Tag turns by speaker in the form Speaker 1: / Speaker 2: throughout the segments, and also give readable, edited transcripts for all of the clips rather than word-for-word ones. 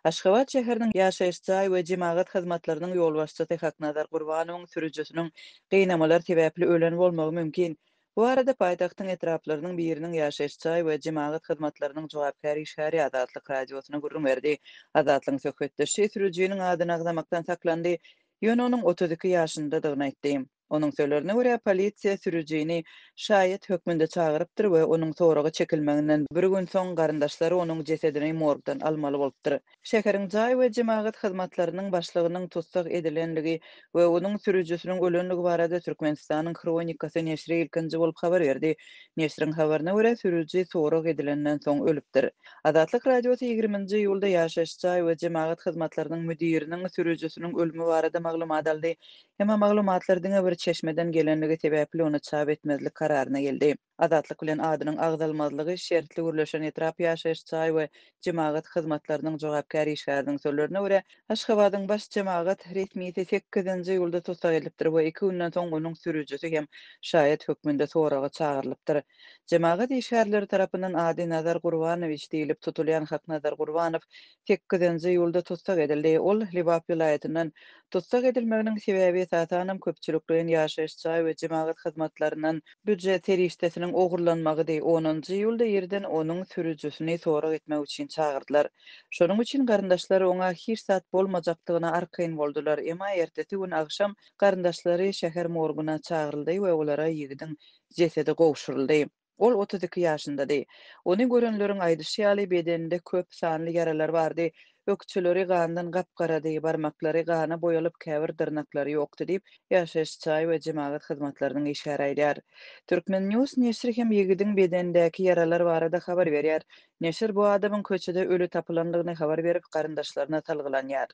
Speaker 1: Aşgabat şäheriniň ýaşaýyş we jemagat hyzmatlarynyň ýolbaşçysy Haknazar Gurbanowyň sürüjüsiniň gynamalar sebäpli ölen bolmagy mümkin. Bu arada paýtagtyň etraplarynyň biriniň ýaşaýyş we jemagat hyzmatlarynyň jogapkary işgäri Azatlyk radiosyna gurrun berdi. Azatlyň söhbetdeşi sürüjiniň adyny agdamakdan saklandy. Ýöne onuň 32 ýaşyndadygyny aýtdy. Onuň sözlerine görä polisiýa sürüjini şaýat hökmünde çagyrypdyr we onuň soragy çekilmeginden bir gün soň garyndaşlary onuň jesedini morgdan almaly bolupdyr. Şäheriň jaý we jemagat hyzmatlarynyň başlygynyň tutsak edilenligi we onuň sürüjüsiniň ölenligi barada Türkmenistanyň Kronikasy neşri ilkinji bolup habar berdi. Neşriň habaryna görä sürüji sorag edilenden soň ölüpdir. Azatlyk radiosu 20-nji ýylda ýaşaýyş we jemagat hyzmatlarynyň müdiriniň sürüjüsiniň ölümi barada maglumat aldy. Hemme maglumatlar diňe bir çeşmeden gelenligi sebäpli onu çap etmezlik kararyna geldi. Azatlyk bilen adynyň agdalmazlygy şertli gürleşen etrap ýaşaýyş we jemagat hyzmatlarynyň jogapkary işgäriniň sözlerine görä, Aşgabatyň baş jemagat resmiýeti 8-nji ýylda tutsak edilipdir we 2 günden soň onuň sürüjüsi hem şaýat hökmünde soraga çagyrylypdyr. Jemagat işgärleri tarapyndan Ady Nazar Gurbanowyç diýilip tutulýan Haknazar Gurbanow 8-nji ýylda tutsak edildi. Ol Libap vilayetinden tutsak edilmeginiň sebäbi satanam köpçülikliň ýaşaýyş we jemagat hyzmatlarynyň büdjet serişdesiniň ogurlanmagydy. 10-njy ýylda ýerden onuň sürüjüsini sorag etmek üçin çagyrdylar. Şonuň üçin garyndaşlary oňa hiç zat bolmajakdygyna arkaýyn boldular. Emma ertesi gün agşam garyndaşlary şäher morguna çagyryldy we olara ýigidiň jesedi gowşuruldy. Ol 32 ýaşyndady. Ony görenleriň aýdyşy ýaly bedeninde köp sanly ýaralar bardy. Ökçüleri gandan gapgarady, barmaklary gana boýalyp käbir dyrnaklary ýokdy diýip ýaşaýyş we jemagat hyzmatlarynyň işgäri aýdýar. Türkmen News neşri hem ýigidiň bedenindäki ýaralar barada habar berýär. Neşir bu adamyň köçede ölü tapylandygyny habar berip garyndaşlaryna talgylanýar.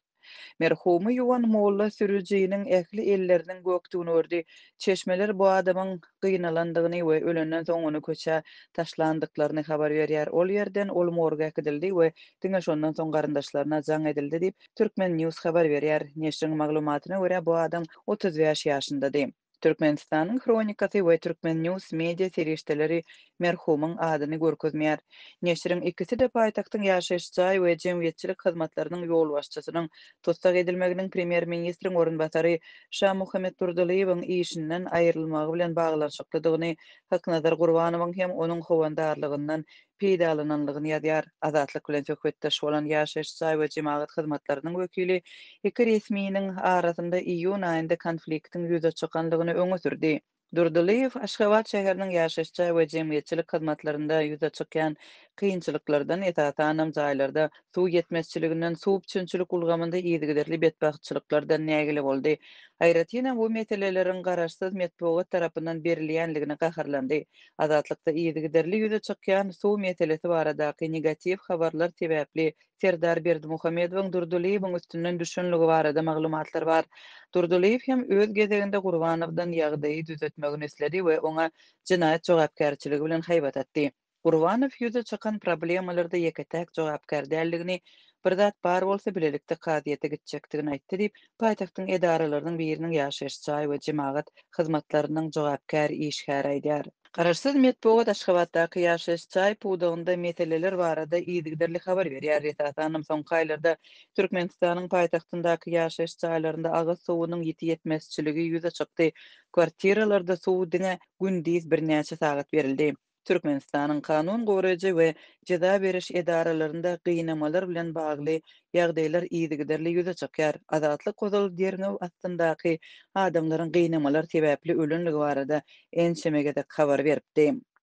Speaker 1: Merhumy ýuwan molla sürüjiniň ähli elleriniň gökdügini gördi. Çeşmeler bu adamyň gynanlandygyny we ölenden soň ony köçe taşlandyklaryny habar berýär. Ol ýerden ol morga gidildi we diňe şondan soň garyndaşlaryna jaň edildi diýip Türkmen News habar berýär. Neşriň maglumatyna görä bu adam 35 ýaşyndady. Türkmenistanyň Kronikasy we Türkmen News media serişdeleri merhumyň adyny görkezmeýär. Neşriň ikisi de paýtagtyň ýaşaýyş we jemgyýetçilik hyzmatlarynyň ýolbaşçysynyň tutsak edilmeginiň premier ministriň orunbasary Şah Muhammed Durdulyýewiň işinden aýrylmagy bilen baglanşyklydygyny Haknazar Gurbanowyň hem onuň howandarlygyndan peýdalananlygyny ýazýar. Azatlyk bilen söhbetdeş bolan ýaşaýyş we jemagat hyzmatlarynyň wekili iki resmiýiniň arasynda iýun aýynda konfliktiň ýüze çykanlygyny öňe sürdi. Durduliev Aşgabat şäheriniň ýaşaýyş we jemgyýetçilik hyzmatlarynda ýüze çykýan kynçylyklardan etatanam jaýlarda suw ýetmezçiliginden suw üçinçilik ulgamynda ýygyderli betbagtçylyklardan nägili boldy. Haýratynä bu meselelerin garaşsyz metbuat tarapyndan berilýänligine gaharlandy. Azatlykda ýygyderli ýüze çykýan suw meselesi baradaky negativ habarlar sebäpli Serdar Berdimuhammedowyň Durduliewiň üstünden düşünligi barada maglumatlar bar. Durduliew hem öz gezeginde Gurbanowdan ýagdaýy düzeltmegini isledi we oňa jinaýat jogapkärçiligi bilen haýbat etdi. Gurbanow ýüze çykan problemalarda ýeketäk jogapkär däldigini bir zat bar bolsa bilelikde kaziýete gitjekdigini aýtdy diýip paýtagtyň edaralarynyň biriniň ýaşaýyş we jemagat hyzmatlarynyň jogapkär işgäri aýdýar. Garaşsyz metbuat Aşgabatdaky ýaşaýyş pudagynda meseleler barada ýygyderli habar berýär. Etatanam soňky aýlarda Türkmenistanyň paýtagtyndaky ýaşaýyş jaýlarynda agyz suwunyň ýetmezçiligi ýüze çykdy. Kwartiralarda suw diňe gündüz birnäçe sagat berildi. Türkmenistanyň kanun goraýjy we jeda beriş edaralarynda gynamalar bilen bagly ýagdaýlar ýygyderli ýüze çykýar. Azatlyk kozul derňew astyndaky adamlaryň gynamalar sebäpli ölenligi barada enşemege de habar beripdi.